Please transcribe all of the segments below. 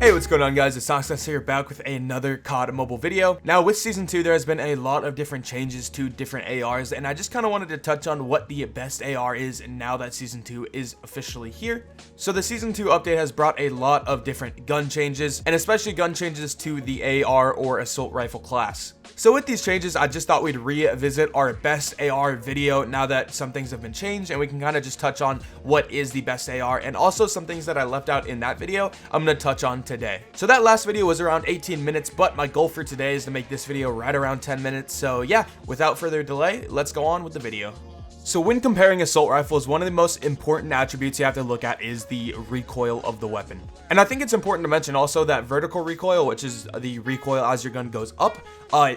Hey, what's going on, guys? It's Success here, back with another COD mobile video. Now, with Season 2, there has been a lot of different changes to different ARs, and I just kind of wanted to touch on what the best AR is now that Season 2 is officially here. So the Season 2 update has brought a lot of different gun changes, and especially gun changes to the AR or assault rifle class. So with these changes, I just thought we'd revisit our best AR video now that some things have been changed, and we can kind of just touch on what is the best AR, and also some things that I left out in that video I'm going to touch on today. So that last video was around 18 minutes, but my goal for today is to make this video right around 10 minutes. So yeah, without further delay, let's go on with the video. So when comparing assault rifles, one of the most important attributes you have to look at is the recoil of the weapon. And I think it's important to mention also that vertical recoil, which is the recoil as your gun goes up,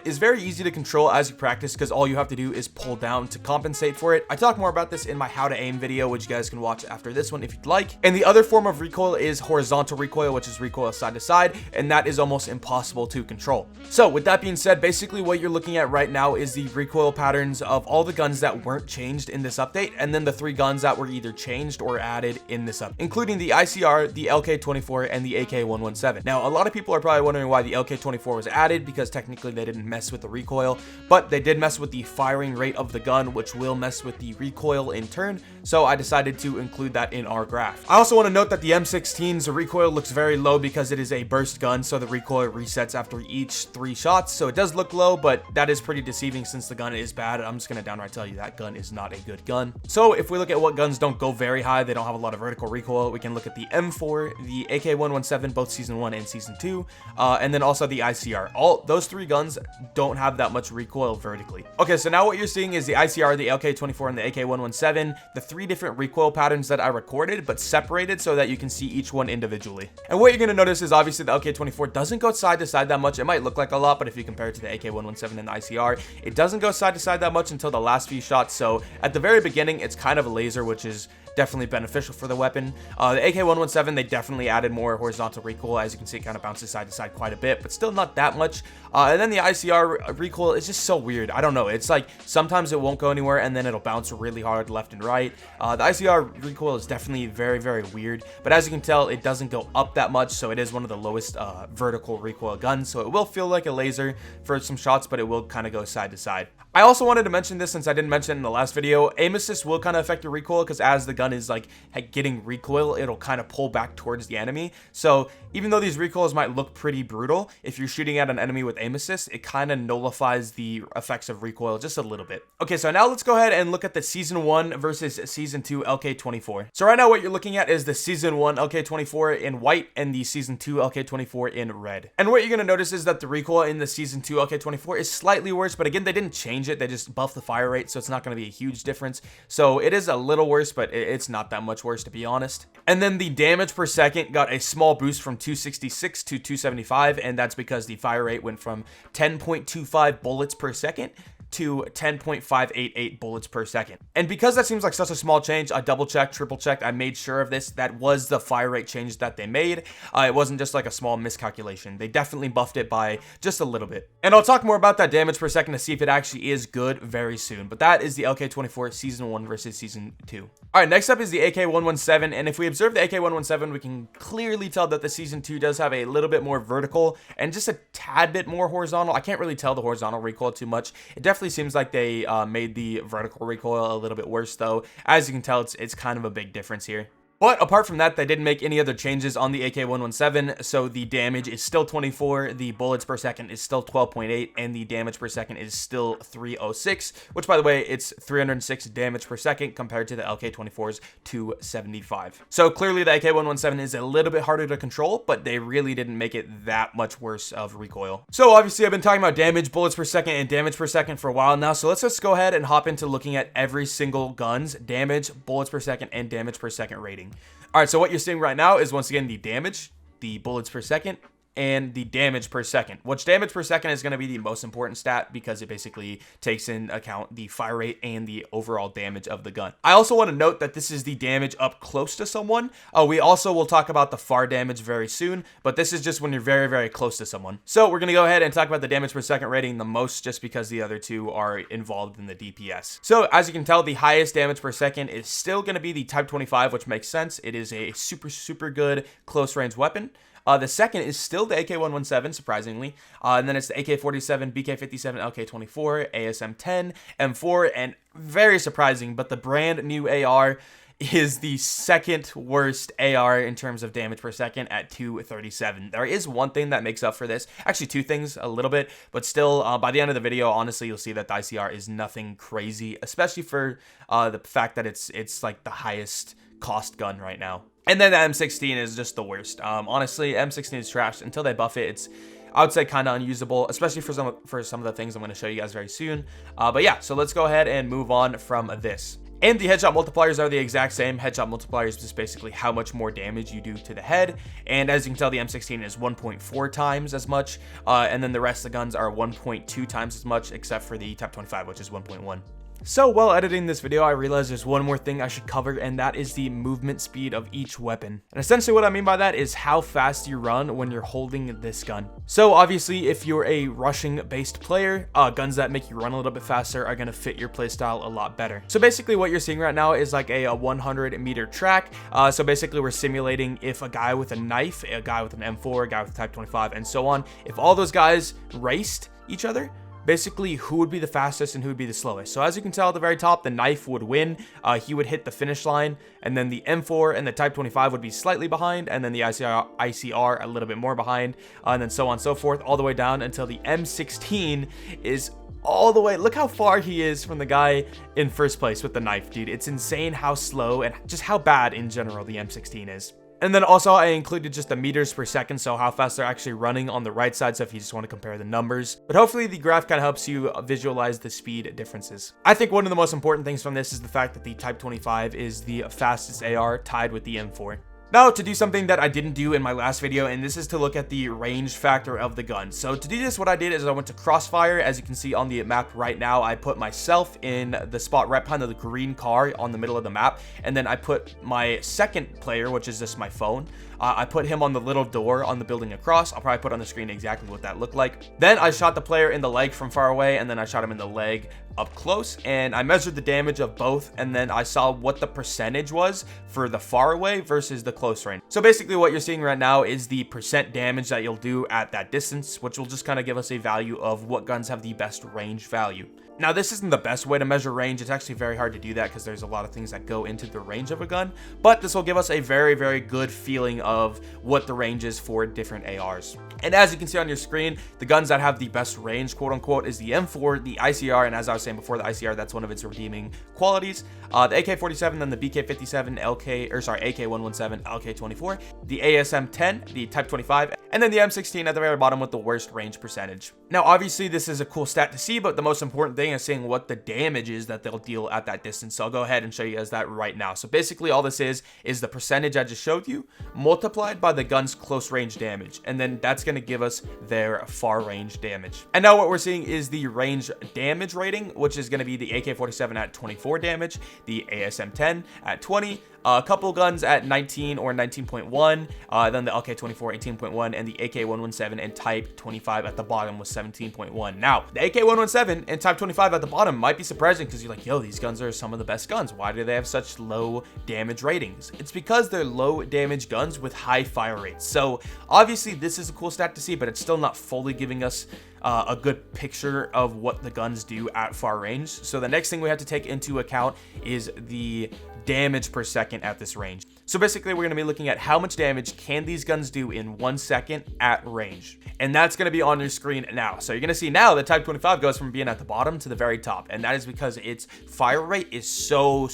is very easy to control as you practice because all you have to do is pull down to compensate for it. I talk more about this in my how to aim video, which you guys can watch after this one if you'd like. And the other form of recoil is horizontal recoil, which is recoil side to side, and that is almost impossible to control. So with that being said, basically what you're looking at right now is the recoil patterns of all the guns that weren't changed in this update, and then the 3 guns that were either changed or added in this update, including the ICR, the LK24, and the AK117. Now, a lot of people are probably wondering why the LK24 was added, because technically they didn't mess with the recoil, but they did mess with the firing rate of the gun, which will mess with the recoil in turn, so I decided to include that in our graph. I also want to note that the M16's recoil looks very low because it is a burst gun, so the recoil resets after each 3 shots, so it does look low, but that is pretty deceiving since the gun is bad. I'm just going to downright tell you that gun is not a good gun. So if we look at what guns don't go very high, they don't have a lot of vertical recoil, we can look at the M4, the AK117, both Season 1 and Season 2, and then also the ICR. All those 3 guns don't have that much recoil vertically. Okay, so now what you're seeing is the ICR, the LK24, and the AK117, the 3 different recoil patterns that I recorded, but separated so that you can see each one individually. And what you're going to notice is obviously the LK24 doesn't go side to side that much. It might look like a lot, but if you compare it to the AK117 and the ICR, it doesn't go side to side that much until the last few shots. So at the very beginning, it's kind of a laser, which is definitely beneficial for the weapon. The AK117, they definitely added more horizontal recoil. As you can see, it kind of bounces side to side quite a bit, but still not that much. And then the ICR recoil is just so weird. I don't know. It's like sometimes it won't go anywhere, and then it'll bounce really hard left and right. The ICR recoil is definitely very, very weird, but as you can tell, it doesn't go up that much, so it is one of the lowest vertical recoil guns, so it will feel like a laser for some shots, but it will kind of go side to side. I also wanted to mention this since I didn't mention it in the last video. Aim assist will kind of affect your recoil because as the gun is like getting recoil, it'll kind of pull back towards the enemy. So even though these recoils might look pretty brutal, if you're shooting at an enemy with aim assist, it kind of nullifies the effects of recoil just a little bit. Okay, so now let's go ahead and look at the Season 1 versus Season 2 LK24. So right now what you're looking at is the Season 1 LK24 in white and the Season 2 LK24 in red. And what you're going to notice is that the recoil in the Season 2 LK24 is slightly worse, but again, they didn't change it. They just buffed the fire rate, so it's not going to be a huge difference. So it is a little worse, but it's not that much worse, to be honest. And then the damage per second got a small boost from 266 to 275, and that's because the fire rate went from 10.25 bullets per second to 10.588 bullets per second. And because that seems like such a small change, I double checked, triple checked, I made sure of this. That was the fire rate change that they made. It wasn't just like a small miscalculation. They definitely buffed it by just a little bit. And I'll talk more about that damage per second to see if it actually is good very soon. But that is the LK24 Season 1 versus Season 2. All right, next up is the AK117. And if we observe the AK117, we can clearly tell that the Season 2 does have a little bit more vertical and just a tad bit more horizontal. I can't really tell the horizontal recoil too much. It definitely seems like they made the vertical recoil a little bit worse, though. As you can tell, it's kind of a big difference here. But apart from that, they didn't make any other changes on the AK117, so the damage is still 24, the bullets per second is still 12.8, and the damage per second is still 306, which, by the way, it's 306 damage per second compared to the LK24's 275. So clearly the AK117 is a little bit harder to control, but they really didn't make it that much worse of recoil. So obviously I've been talking about damage, bullets per second, and damage per second for a while now, so let's just go ahead and hop into looking at every single gun's damage, bullets per second, and damage per second rating. All right, so what you're seeing right now is once again the damage, the bullets per second, and the damage per second, which damage per second is going to be the most important stat because it basically takes in account the fire rate and the overall damage of the gun. I also want to note that this is the damage up close to someone. We also will talk about the far damage very soon, but this is just when you're very, very close to someone. So we're going to go ahead and talk about the damage per second rating the most just because the other two are involved in the DPS. So as you can tell, the highest damage per second is still going to be the Type 25, which makes sense. It is a super, super good close range weapon. The second is still the AK-117, surprisingly. And then it's the AK-47, BK-57, LK-24, ASM-10, M4, and very surprising, but the brand new AR is the second worst AR in terms of damage per second at 237. There is one thing that makes up for this. Actually, two things a little bit, but still, by the end of the video, honestly, you'll see that the ICR is nothing crazy, especially for the fact that it's like the highest cost gun right now. And then the M16 is just the worst. Honestly, M16 is trash. Until they buff it, it's, I would say, kind of unusable, especially for some of the things I'm going to show you guys very soon. But yeah, so let's go ahead and move on from this. And the headshot multipliers are the exact same. Headshot multipliers is just basically how much more damage you do to the head. And as you can tell, the M16 is 1.4 times as much. And then the rest of the guns are 1.2 times as much, except for the Type 25, which is 1.1. So while editing this video, I realized there's one more thing I should cover, and that is the movement speed of each weapon. And essentially what I mean by that is how fast you run when you're holding this gun. So obviously, if you're a rushing based player, guns that make you run a little bit faster are going to fit your playstyle a lot better. So basically what you're seeing right now is like a 100-meter track. So basically we're simulating if a guy with a knife, a guy with an M4, a guy with a Type 25, and so on, if all those guys raced each other, basically who would be the fastest and who would be the slowest. So as you can tell at the very top, the knife would win. He would hit the finish line, and then the M4 and the Type 25 would be slightly behind, and then the ICR a little bit more behind, and then so on and so forth, all the way down until the M16 is all the way. Look how far he is from the guy in first place with the knife, dude. It's insane how slow and just how bad in general the M16 is. And then also I included just the meters per second, so how fast they're actually running on the right side, so if you just want to compare the numbers. But hopefully the graph kind of helps you visualize the speed differences. I think one of the most important things from this is the fact that the Type 25 is the fastest AR, tied with the M4. Now, to do something that I didn't do in my last video, and this is to look at the range factor of the gun. So to do this, what I did is I went to Crossfire. As you can see on the map right now, I put myself in the spot right behind the green car on the middle of the map, and then I put my second player, which is just my phone, I put him on the little door on the building across. I'll probably put on the screen exactly what that looked like. Then I shot the player in the leg from far away, and then I shot him in the leg up close, and I measured the damage of both, and then I saw what the percentage was for the far away versus the close range. So basically what you're seeing right now is the percent damage that you'll do at that distance, which will just kind of give us a value of what guns have the best range value. Now, this isn't the best way to measure range. It's actually very hard to do that because there's a lot of things that go into the range of a gun, but this will give us a very, very good feeling of what the range is for different ARs. And as you can see on your screen, the guns that have the best range, quote unquote, is the M4, the ICR, and as I was saying before, the ICR, that's one of its redeeming qualities. The AK-47, then the BK-57, AK-117, LK-24, the ASM-10, the Type 25, and then the M16 at the very bottom with the worst range percentage. Now, obviously, this is a cool stat to see, but the most important thing is seeing what the damage is that they'll deal at that distance. So I'll go ahead and show you guys that right now. So basically, all this is the percentage I just showed you multiplied by the gun's close range damage, and then that's going to give us their far range damage. And now what we're seeing is the range damage rating, which is going to be the AK-47 at 24 damage, the ASM-10 at 20, a couple guns at 19 or 19.1, then the LK-24 18.1, and the AK-117 and Type 25 at the bottom was 17.1. Now, the AK-117 and Type 25 at the bottom might be surprising because you're like, yo, these guns are some of the best guns. Why do they have such low damage ratings? It's because they're low damage guns with high fire rates. So obviously this is a cool stat to see, but it's still not fully giving us a good picture of what the guns do at far range. So the next thing we have to take into account is the damage per second at this range. So basically we're going to be looking at how much damage can these guns do in 1 second at range, and that's going to be on your screen now. So you're going to see now the Type 25 goes from being at the bottom to the very top, and that is because its fire rate is so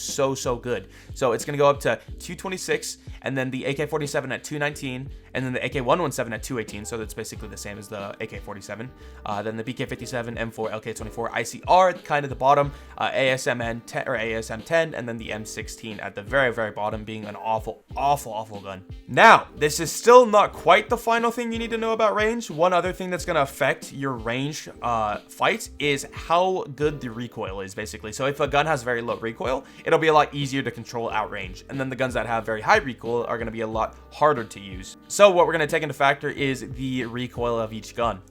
good. So it's going to go up to 226, and then the AK-47 at 219, and then the AK-117 at 218, so that's basically the same as the AK-47. Then the BK-57, M4, LK-24, ICR kind of the bottom, ASM-10, and then the M16 at the very bottom, being an awful gun. Now, this is still not quite the final thing you need to know about range. One other thing that's going to affect your range fights is how good the recoil is, basically. So if a gun has very low recoil, it'll be a lot easier to control at range, and then the guns that have very high recoil are going to be a lot harder to use. So what we're going to take into factor is the recoil of each gun.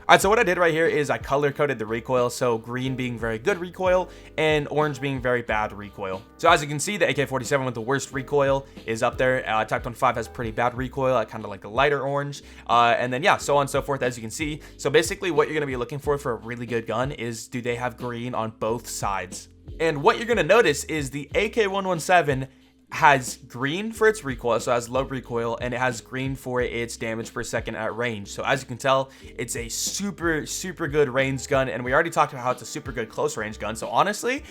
Alright, so what I did right here is I color coded the recoil, so green being very good recoil and orange being very bad recoil. So as you can see, the AK-47 with the worst recoil is up there. Type 25 has pretty bad recoil, kind of like a lighter orange, and then yeah, so on and so forth, as you can see. So basically what you're going to be looking for a really good gun is, do they have green on both sides? And what you're going to notice is the AK-117 has green for its recoil, so it has low recoil, and it has green for its damage per second at range. So as you can tell, it's a super good range gun, and we already talked about how it's a super good close range gun. So honestly,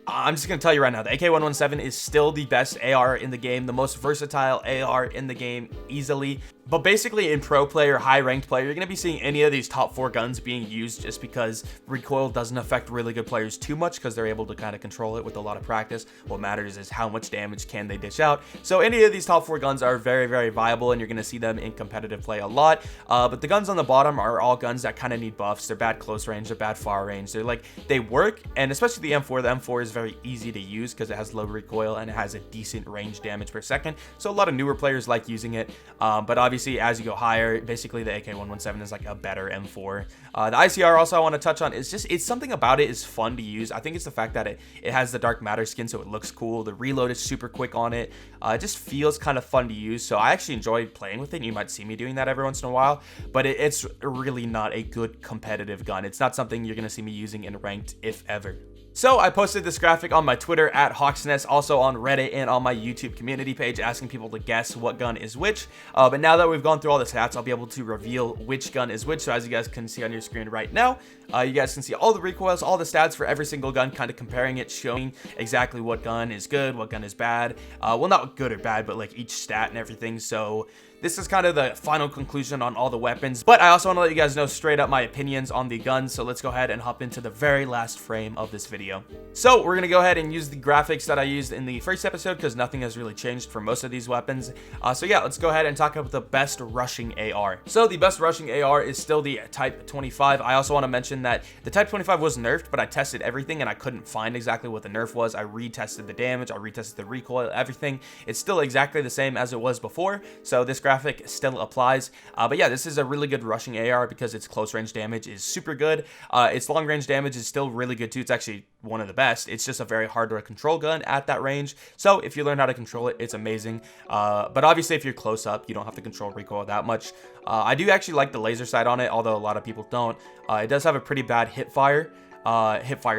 I'm just going to tell you right now, the AK-117 is still the best AR in the game, the most versatile AR in the game, easily. But basically in pro play or high ranked play, you're going to be seeing any of these top 4 guns being used just because recoil doesn't affect really good players too much because they're able to kind of control it with a lot of practice. What matters is how much damage can they dish out. So any of these top 4 guns are very viable, and you're going to see them in competitive play a lot. But the guns on the bottom are all guns that kind of need buffs. They're bad close range, they're bad far range. They're like, they work, and especially the M4. The M4 is very easy to use because it has low recoil and it has a decent range damage per second. So a lot of newer players like using it. But obviously as you go higher, basically the AK-117 is like a better M4. The ICR also I want to touch on is just, it's something about it is fun to use. I think it's the fact that it has the dark matter skin, so it looks cool. The reload is super quick on it. It just feels kind of fun to use, so I actually enjoy playing with it. You might see me doing that every once in a while, but it's really not a good competitive gun. It's not something you're going to see me using in ranked, if ever. So I posted this graphic on my Twitter at HawksNest, also on Reddit and on my YouTube community page, asking people to guess what gun is which. But now that we've gone through all the stats, I'll be able to reveal which gun is which. So as you guys can see on your screen right now, you guys can see all the recoils, all the stats for every single gun, kind of comparing it, showing exactly what gun is good, what gun is bad. Well, not good or bad, but like each stat and everything. So this is kind of the final conclusion on all the weapons, but I also want to let you guys know straight up my opinions on the guns. So let's go ahead and hop into the very last frame of this video. So we're going to go ahead and use the graphics that I used in the first episode because nothing has really changed for most of these weapons. So yeah, let's go ahead and talk about the best rushing AR. So the best rushing AR is still the Type 25. I also want to mention that the Type 25 was nerfed, but I tested everything and I couldn't find exactly what the nerf was. I retested the damage, I retested the recoil, everything. It's still exactly the same as it was before. So this graphic still applies, but yeah, this is a really good rushing AR because its close range damage is super good. Its long range damage is still really good too. It's actually one of the best. It's just a very hard to control gun at that range, so if you learn how to control it, it's amazing. But obviously if you're close up, you don't have to control recoil that much. I do actually like the laser sight on it, although a lot of people don't. It does have a pretty bad hip fire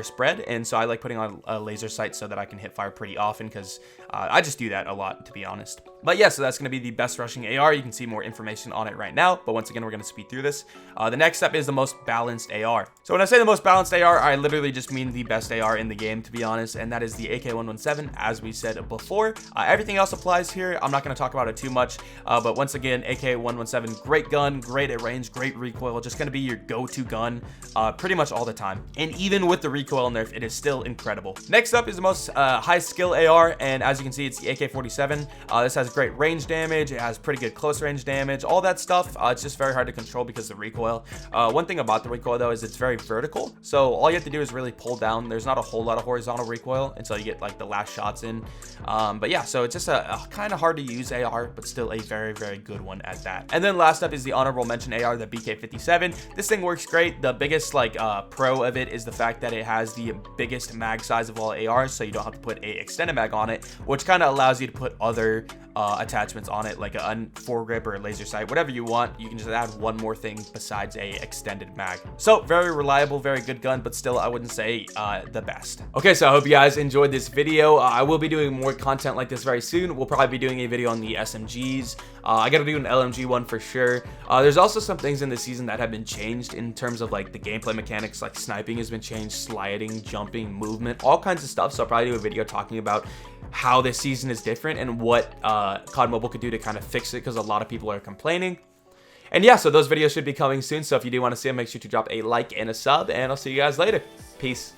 spread, and so I like putting on a laser sight so that I can hip fire pretty often because I just do that a lot, to be honest. But yeah, so that's going to be the best rushing AR. You can see more information on it right now, but once again, we're going to speed through this. The next step is the most balanced AR. So when I say the most balanced AR, I literally just mean the best AR in the game, to be honest, and that is the AK-117, as we said before. Everything else applies here. I'm not going to talk about it too much, but once again, AK-117, great gun, great at range, great recoil, just going to be your go-to gun pretty much all the time. And even with the recoil nerf, it is still incredible. Next up is the most high skill AR, and as you can see, it's the AK-47. This has great range damage, it has pretty good close range damage, all that stuff. It's just very hard to control because of the recoil. One thing about the recoil though is it's very vertical, so all you have to do is really pull down. There's not a whole lot of horizontal recoil until you get like the last shots in. But yeah, so it's just a kind of hard to use AR, but still a very good one at that. And then last up is the honorable mention AR, the BK-57. This thing works great. The biggest like pro of it is the fact that it has the biggest mag size of all ARs, so you don't have to put a extended mag on it, which kind of allows you to put other attachments on it, like a foregrip or a laser sight, whatever you want. You can just add one more thing besides a extended mag. So very reliable, very good gun, but still I wouldn't say the best. Okay, so I hope you guys enjoyed this video. I will be doing more content like this very soon. We'll probably be doing a video on the SMGs. I gotta do an LMG one for sure. There's also some things in the season that have been changed in terms of like the gameplay mechanics, like sniping has been changed, sliding, jumping, movement, all kinds of stuff. So I'll probably do a video talking about how this season is different and what COD Mobile could do to kind of fix it, because a lot of people are complaining. And yeah, so those videos should be coming soon. So if you do want to see them, make sure to drop a like and a sub, and I'll see you guys later. Peace.